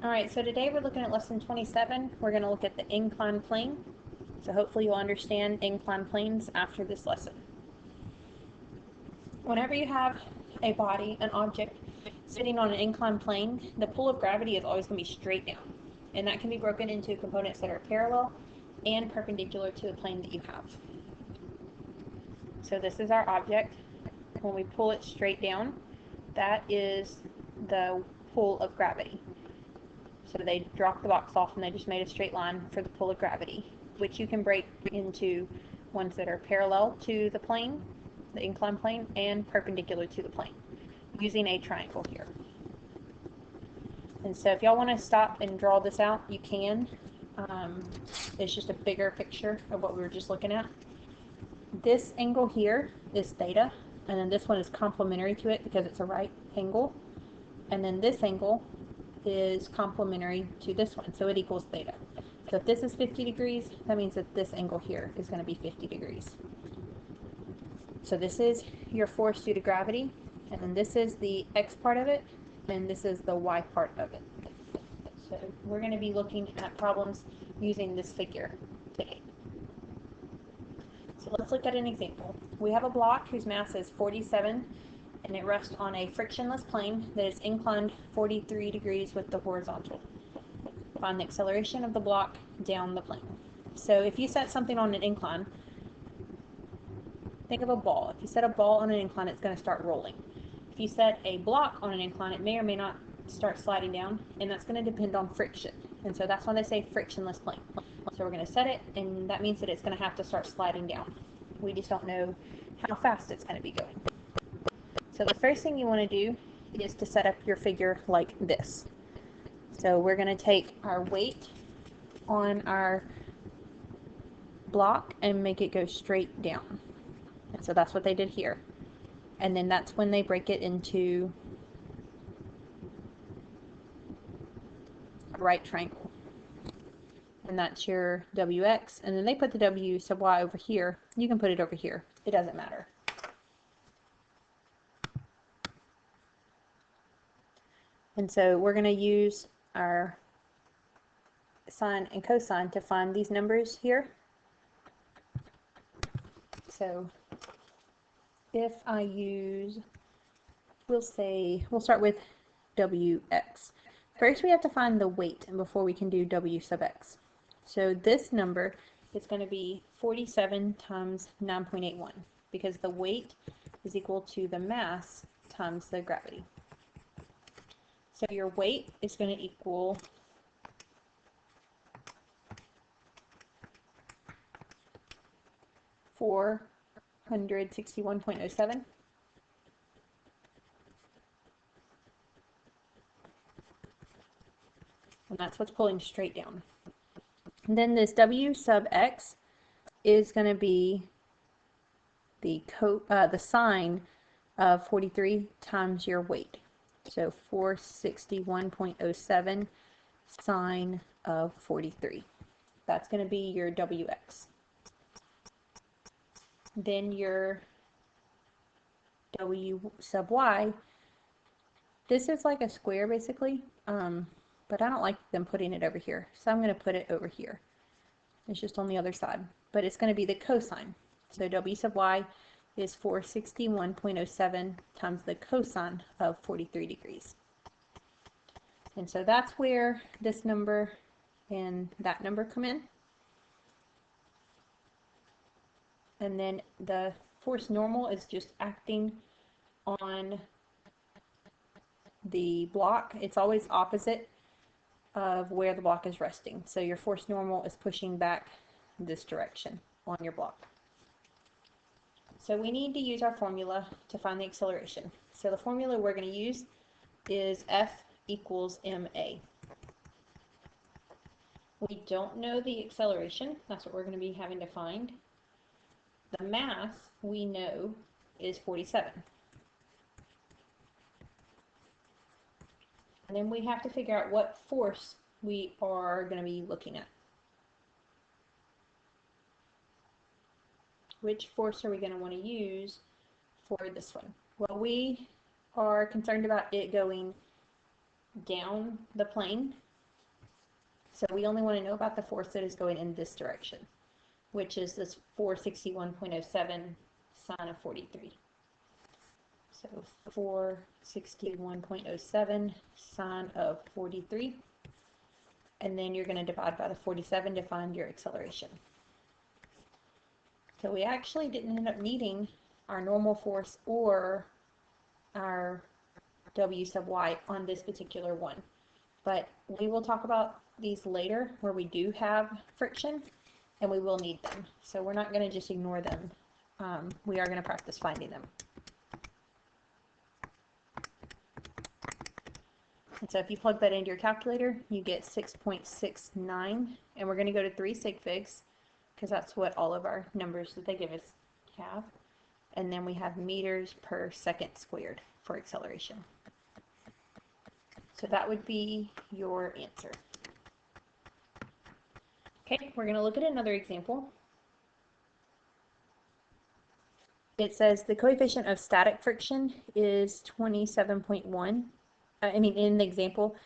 Alright, so today we're looking at lesson 27. We're going to look at the inclined plane. So hopefully you'll understand inclined planes after this lesson. Whenever you have a body, an object, sitting on an inclined plane, the pull of gravity is always going to be straight down. And that can be broken into components that are parallel and perpendicular to the plane that you have. So this is our object. When we pull it straight down, that is the pull of gravity. So they dropped the box off and they just made a straight line for the pull of gravity, which you can break into ones that are parallel to the plane, the inclined plane, and perpendicular to the plane, using a triangle here. And so if y'all want to stop and draw this out, you can. It's just a bigger picture of what we were just looking at. This angle here is theta, and then this one is complementary to it because it's a right angle. And then this angle is complementary to this one, so it equals theta. So if this is 50 degrees, that means that this angle here is going to be 50 degrees. So this is your force due to gravity, and then this is the x part of it, and this is the y part of it. So we're going to be looking at problems using this figure today. So let's look at an example. We have a block whose mass is 47, and it rests on a frictionless plane that is inclined 43 degrees with the horizontal. Find the acceleration of the block down the plane. So if you set something on an incline, think of a ball. If you set a ball on an incline, it's going to start rolling. If you set a block on an incline, it may or may not start sliding down, and that's going to depend on friction. And so that's why they say frictionless plane. So we're going to set it, and that means that it's going to have to start sliding down. We just don't know how fast it's going to be going. So the first thing you want to do is to set up your figure like this. So we're going to take our weight on our block and make it go straight down. And so that's what they did here. And then that's when they break it into a right triangle. And that's your WX. And then they put the W sub Y over here. You can put it over here. It doesn't matter. And so we're going to use our sine and cosine to find these numbers here. So if I use, we'll start with WX. First we have to find the weight before we can do W sub X. So this number is going to be 47 times 9.81 because the weight is equal to the mass times the gravity. So your weight is going to equal 461.07. And that's what's pulling straight down. And then this W sub X is going to be the sine of 43 times your weight. So 461.07 sine of 43. That's going to be your WX. Then your W sub Y, this is like a square basically, but I don't like them putting it over here, so I'm going to put it over here. It's just on the other side, but it's going to be the cosine. So W sub Y is 461.07 times the cosine of 43 degrees. And so that's where this number and that number come in. And then the force normal is just acting on the block. It's always opposite of where the block is resting. So your force normal is pushing back this direction on your block. So we need to use our formula to find the acceleration. So the formula we're going to use is F equals ma. We don't know the acceleration. That's what we're going to be having to find. The mass we know is 47. And then we have to figure out what force we are going to be looking at. Which force are we going to want to use for this one? Well, we are concerned about it going down the plane, So we only want to know about the force that is going in this direction, which is this 461.07 sine of 43. So 461.07 sine of 43. And then you're going to divide by the 47 to find your acceleration. So we actually didn't end up needing our normal force or our W sub y on this particular one. But we will talk about these later where we do have friction and we will need them. So we're not going to just ignore them. We are going to practice finding them. And so if you plug that into your calculator, you get 6.69, and we're going to go to 3 sig figs because that's what all of our numbers that they give us have. And then we have meters per second squared for acceleration. So that would be your answer. Okay, we're going to look at another example. It says the coefficient of static friction is 27.1. In the example,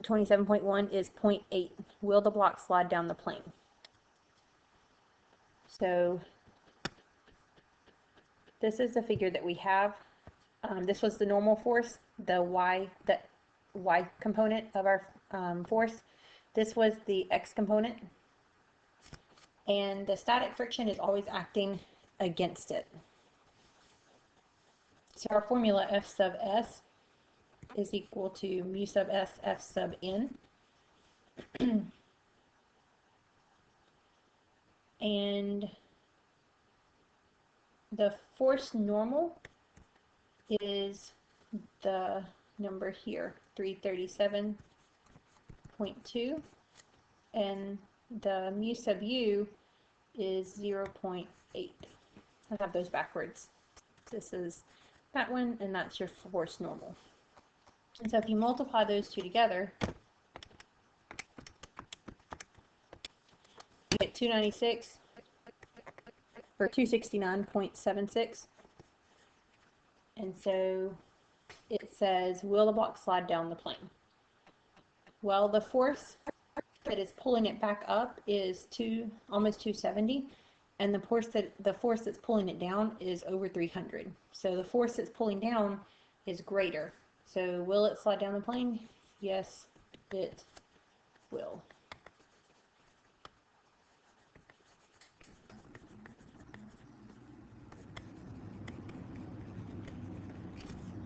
27.1 is 0.8. Will the block slide down the plane? So this is the figure that we have. This was the normal force, the y component of our force. This was the x component. And the static friction is always acting against it. So our formula F sub S is equal to mu sub S F sub N. And the force normal is the number here, 337.2, and the mu sub u is 0.8. I have those backwards. This is that one, and that's your force normal. And so if you multiply those two together, you get 296 or 269.76. And so it says, will the block slide down the plane? Well, the force that is pulling it back up is almost 270, and the force that's pulling it down is over 300. So the force that's pulling down is greater. So will it slide down the plane? Yes, it will.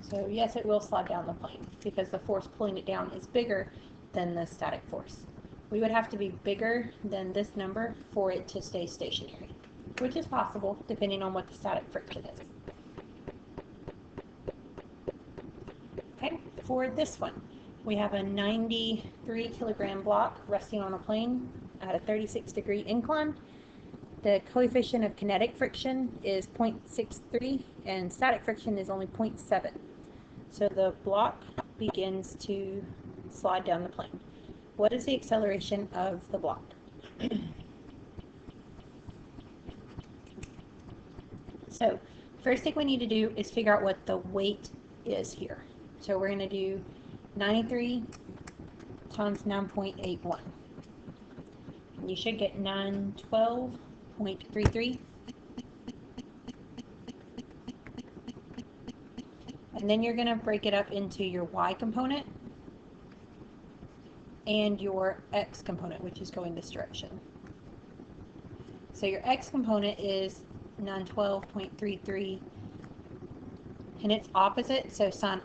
So yes, it will slide down the plane because the force pulling it down is bigger than the static force. We would have to be bigger than this number for it to stay stationary, which is possible depending on what the static friction is. Okay, for this one, we have a 93 kilogram block resting on a plane at a 36-degree incline. The coefficient of kinetic friction is 0.63 and static friction is only 0.7. So the block begins to slide down the plane. What is the acceleration of the block? So first thing we need to do is figure out what the weight is here. So we're going to do 93 times 9.81. You should get 912.33. And then you're going to break it up into your y component and your x component, which is going this direction. So your x component is 912.33, and it's opposite, so sine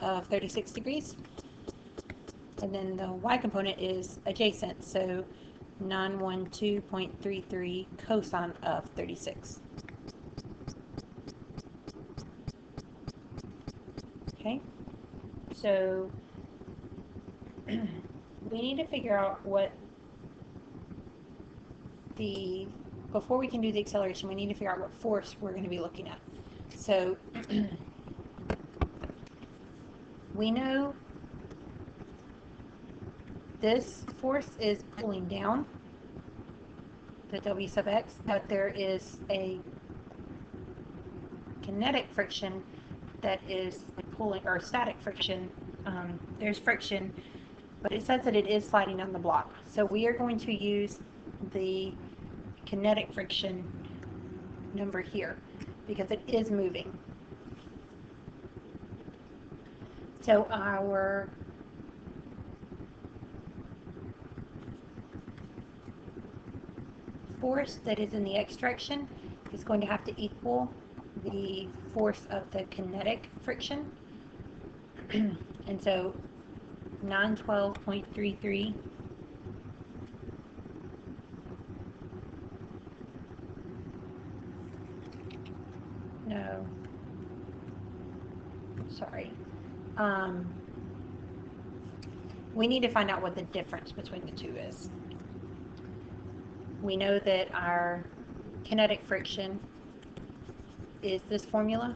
of 36 degrees. And then the y component is adjacent, so 912.33 cosine of 36. Okay, so we need to figure out before we can do the acceleration, we need to figure out what force we're going to be looking at. So we know this force is pulling down the W sub x, but there is a kinetic friction that is pulling, or static friction. There's friction but it says that it is sliding on the block. So we are going to use the kinetic friction number here because it is moving. So our force that is in the x direction is going to have to equal the force of the kinetic friction. And so 912.33 no, sorry. We need to find out what the difference between the two is. We know that our kinetic friction is this formula.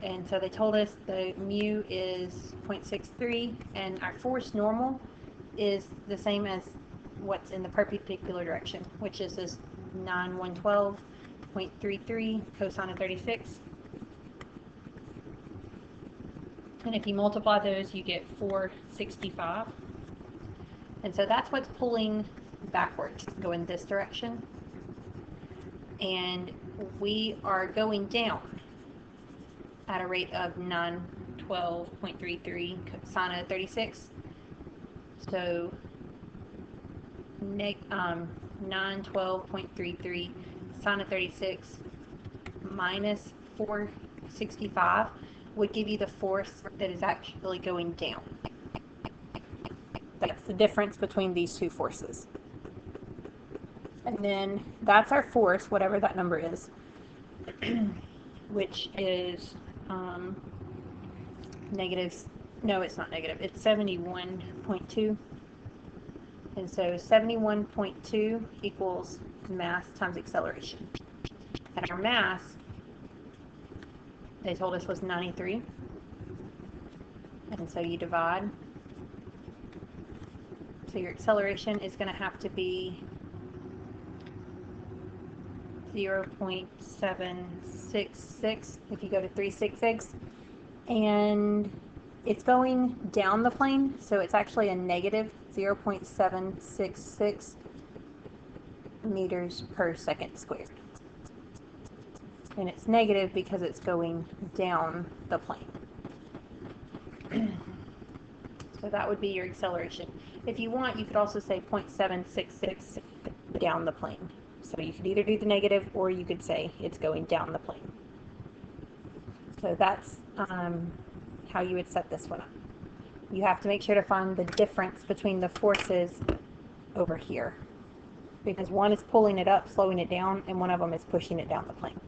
And so they told us the mu is 0.63 and our force normal is the same as what's in the perpendicular direction, which is this 9112.33 cosine of 36. And if you multiply those, you get 465. And so that's what's pulling backwards, going this direction. And we are going down at a rate of 912.33 sine of 36. So 912.33 sine of 36 minus 465 would give you the force that is actually going down. That's the difference between these two forces. And then that's our force, whatever that number is, which is negative, no, it's not negative, it's 71.2. And so 71.2 equals mass times acceleration. And our mass, they told us, was 93. And so you divide. So your acceleration is going to have to be 0.766 if you go to 3 6 6. And it's going down the plane, so it's actually a negative 0.766 meters per second squared. And it's negative because it's going down the plane. So that would be your acceleration. If you want, you could also say 0.766 down the plane. So you could either do the negative or you could say it's going down the plane. So that's how you would set this one up. You have to make sure to find the difference between the forces over here, because one is pulling it up, slowing it down, and one of them is pushing it down the plane.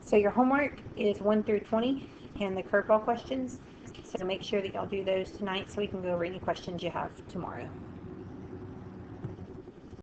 So your homework is 1 through 20 and the curveball questions. So make sure that y'all do those tonight so we can go over any questions you have tomorrow.